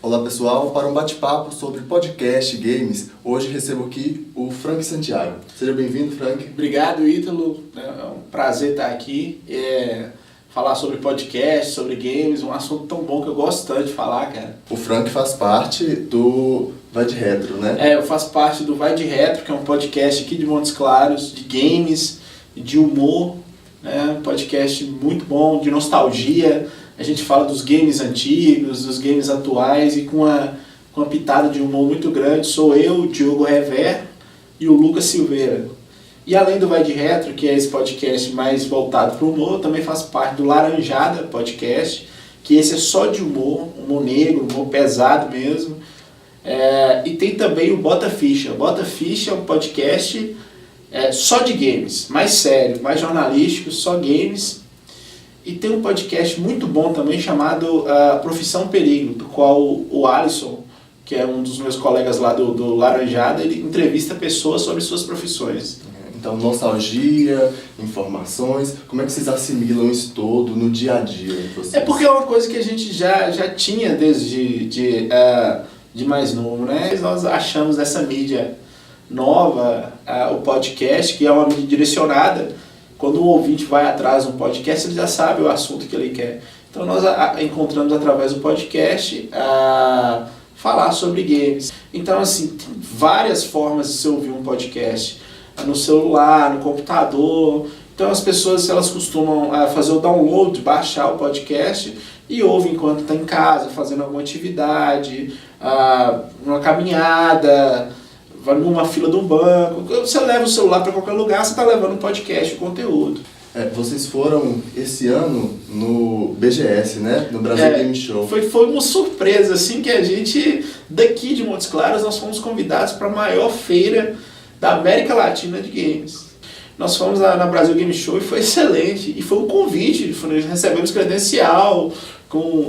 Olá pessoal, para um bate-papo sobre podcast e games, hoje recebo aqui o Frank Santiago. Seja bem-vindo, Frank. Obrigado, Ítalo. É um prazer estar aqui. Falar sobre podcast, sobre games, um assunto tão bom que eu gosto tanto de falar, cara. O Frank faz parte do Vai de Retro, né? Eu faço parte do Vai de Retro, que é um podcast aqui de Montes Claros, de games, de humor, né? Um podcast muito bom, de nostalgia. A gente fala dos games antigos, dos games atuais e com uma pitada de humor muito grande. Sou eu, o Diogo Rever e o Lucas Silveira. E além do Vai de Retro, que é esse podcast mais voltado para o humor, eu também faço parte do Laranjada Podcast, que esse é só de humor, humor negro, humor pesado mesmo. E tem também o Bota Ficha. O Bota Ficha é um podcast só de games, mais sério, mais jornalístico, só games. E tem um podcast muito bom também chamado Profissão Perigo, do qual o Alisson, que é um dos meus colegas lá do Laranjada, ele entrevista pessoas sobre suas profissões. Então, nostalgia, informações, como é que vocês assimilam isso todo no dia a dia de vocês? É porque é uma coisa que a gente já tinha desde de mais novo, né? Nós achamos essa mídia nova, o podcast, que é uma mídia direcionada. Quando o ouvinte vai atrás de um podcast, ele já sabe o assunto que ele quer. Então nós encontramos através do podcast falar sobre games. Então, assim, tem várias formas de você ouvir um podcast. No celular, no computador. Então as pessoas, elas costumam fazer o download, baixar o podcast e ouvem enquanto está em casa, fazendo alguma atividade, uma caminhada, vai numa fila de um banco. Você leva o celular para qualquer lugar, você está levando um podcast, um conteúdo. Vocês foram esse ano no BGS, né? No Brasil Game Show. Foi uma surpresa, assim, que a gente, daqui de Montes Claros, nós fomos convidados para a maior feira da América Latina de games. Nós fomos na Brasil Game Show e foi excelente. E foi um convite, recebemos credencial, com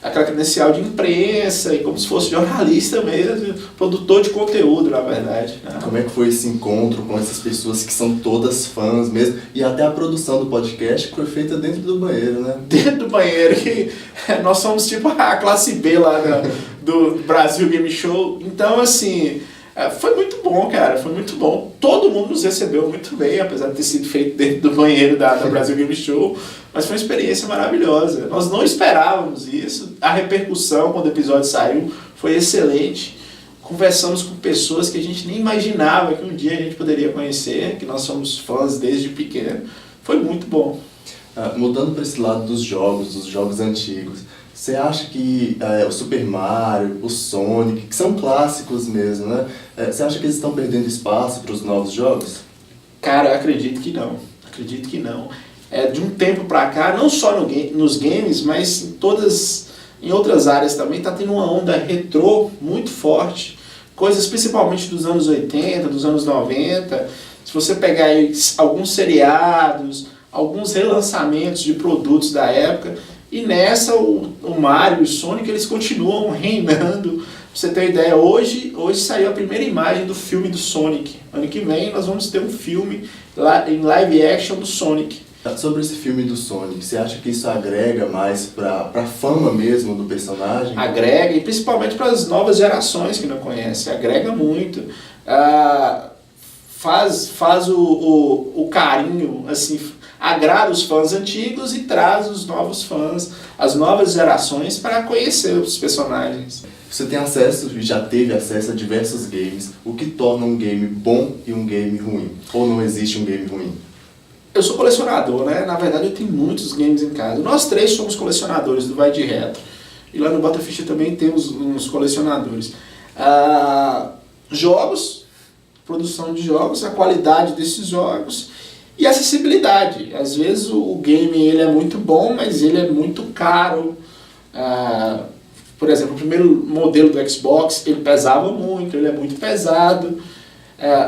aquela credencial de imprensa, e como se fosse jornalista mesmo, produtor de conteúdo, na verdade. Como é que foi esse encontro com essas pessoas que são todas fãs mesmo? E até a produção do podcast que foi feita dentro do banheiro, né? Dentro do banheiro, que nós somos tipo a classe B lá do Brasil Game Show. Então, assim, foi muito bom, cara, foi muito bom. Todo mundo nos recebeu muito bem, apesar de ter sido feito dentro do banheiro da Brasil Game Show, mas foi uma experiência maravilhosa. Nós não esperávamos isso, a repercussão quando o episódio saiu foi excelente. Conversamos com pessoas que a gente nem imaginava que um dia a gente poderia conhecer, que nós somos fãs desde pequeno. Foi muito bom. Mudando para esse lado dos jogos antigos, você acha que o Super Mario, o Sonic, que são clássicos mesmo, né? Você acha que eles estão perdendo espaço para os novos jogos? Cara, eu acredito que não. Acredito que não. De um tempo para cá, não só nos games, mas em outras áreas também, está tendo uma onda retrô muito forte. Coisas principalmente dos anos 80, dos anos 90. Se você pegar aí alguns seriados, alguns relançamentos de produtos da época, e nessa o Mario e o Sonic, eles continuam reinando. Pra você ter uma ideia, hoje saiu a primeira imagem do filme do Sonic. Ano que vem nós vamos ter um filme em live action do Sonic. Sobre esse filme do Sonic, você acha que isso agrega mais pra fama mesmo do personagem? Agrega, e principalmente para as novas gerações que não conhecem, agrega muito. Faz o carinho, assim, agrada os fãs antigos e traz os novos fãs, as novas gerações para conhecer os personagens. Você tem acesso, já teve acesso a diversos games. O que torna um game bom e um game ruim? Ou não existe um game ruim? Eu sou colecionador, né? Na verdade eu tenho muitos games em casa. Nós três somos colecionadores do Vai de Retro. E lá no Bota Ficha também temos uns colecionadores. Jogos, produção de jogos, a qualidade desses jogos e acessibilidade. Às vezes o game ele é muito bom, mas ele é muito caro. Por exemplo, o primeiro modelo do Xbox, ele pesava muito, ele é muito pesado.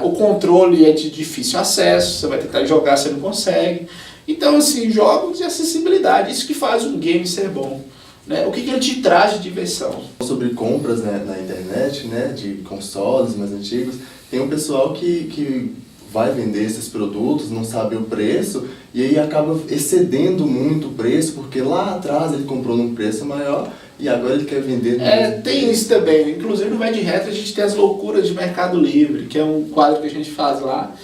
O controle é de difícil acesso, você vai tentar jogar, você não consegue. Então, assim, jogos e acessibilidade, isso que faz um game ser bom. Né? O que ele te traz de diversão? Sobre compras, né, na internet, né, de consoles mais antigos, tem um pessoal que vai vender esses produtos, não sabe o preço, e aí acaba excedendo muito o preço, porque lá atrás ele comprou num preço maior, E agora ele quer vender... Tem isso também. Inclusive no Vai de Retro a gente tem as loucuras de Mercado Livre, que é um quadro que a gente faz lá.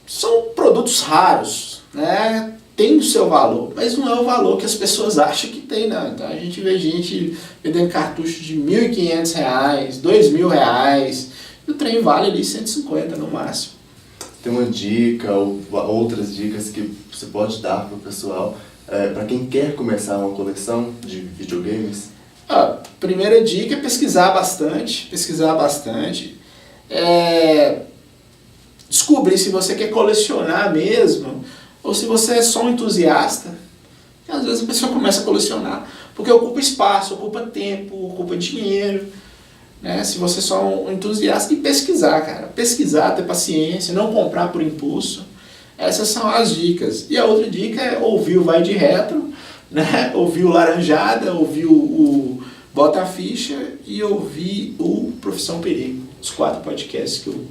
São produtos raros, né? Tem o seu valor, mas não é o valor que as pessoas acham que tem, não. Então a gente vê gente vendendo cartucho de R$ 1.500, R$ 2.000, e o trem vale ali 150 no máximo. Tem uma dica ou outras dicas que você pode dar para o pessoal, para quem quer começar uma coleção de videogames? A primeira dica é pesquisar bastante. Descobrir se você quer colecionar mesmo, ou se você é só um entusiasta. Porque às vezes a pessoa começa a colecionar, porque ocupa espaço, ocupa tempo, ocupa dinheiro. Né? Se você é só um entusiasta, e pesquisar, cara. Pesquisar, ter paciência, não comprar por impulso. Essas são as dicas. E a outra dica é ouvir o Vai de Retro, né? Ouvir o Laranjada, ouvir o Bota a Ficha e ouvir o Profissão Perigo. Os 4 podcasts que eu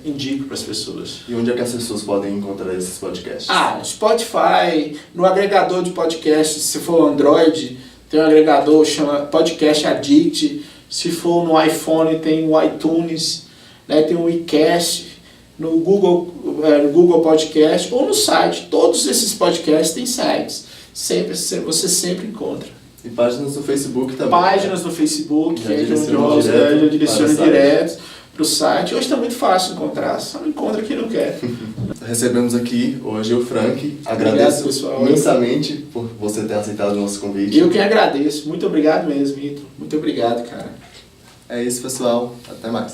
indico para as pessoas. E onde é que as pessoas podem encontrar esses podcasts? No Spotify, no agregador de podcasts, se for Android, tem um agregador que chama Podcast Addict. Se for no iPhone, tem o iTunes, né? Tem o iCast, no Google Podcast ou no site. Todos esses podcasts têm sites. Você sempre encontra. E páginas no Facebook também. Páginas no Facebook, já direciona direto para o site. Hoje está muito fácil encontrar, só não encontra quem não quer. Recebemos aqui hoje o Frank. Agradeço pessoal, imensamente por você ter aceitado o nosso convite. Eu que agradeço. Muito obrigado mesmo, Ito. Muito obrigado, cara. É isso, pessoal. Até mais.